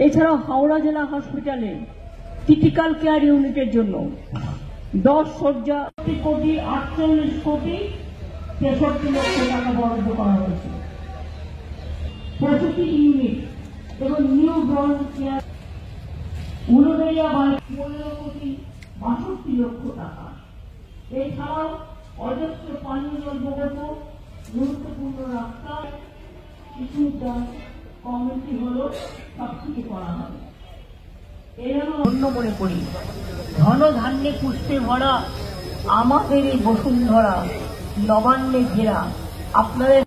এছাড়াও হাওড়া জেলা হসপিটালে ক্রিটিক্যাল কেয়ার ইউনিটের জন্য 10 শয্যা 40,48,63,লক্ষ টাকা বরাদ্দ করা হয়েছে। প্রতিটি ইউনিট এবং নিউ বর্ন কেয়ার উলুবেড়িয়া 15,62,00,000 টাকা। এছাড়াও অজস্র পানীয় জল প্রকল্প, গুরুত্বপূর্ণ রাস্তা, শিশু উদ্যান কমিটি হল সবকিছু করা হবে। এর অন্য মনে করি ধন ধান্যে পুষ্পে ভরা আমাদের এই বসুন্ধরা নবান্নে ঘেরা আপনাদের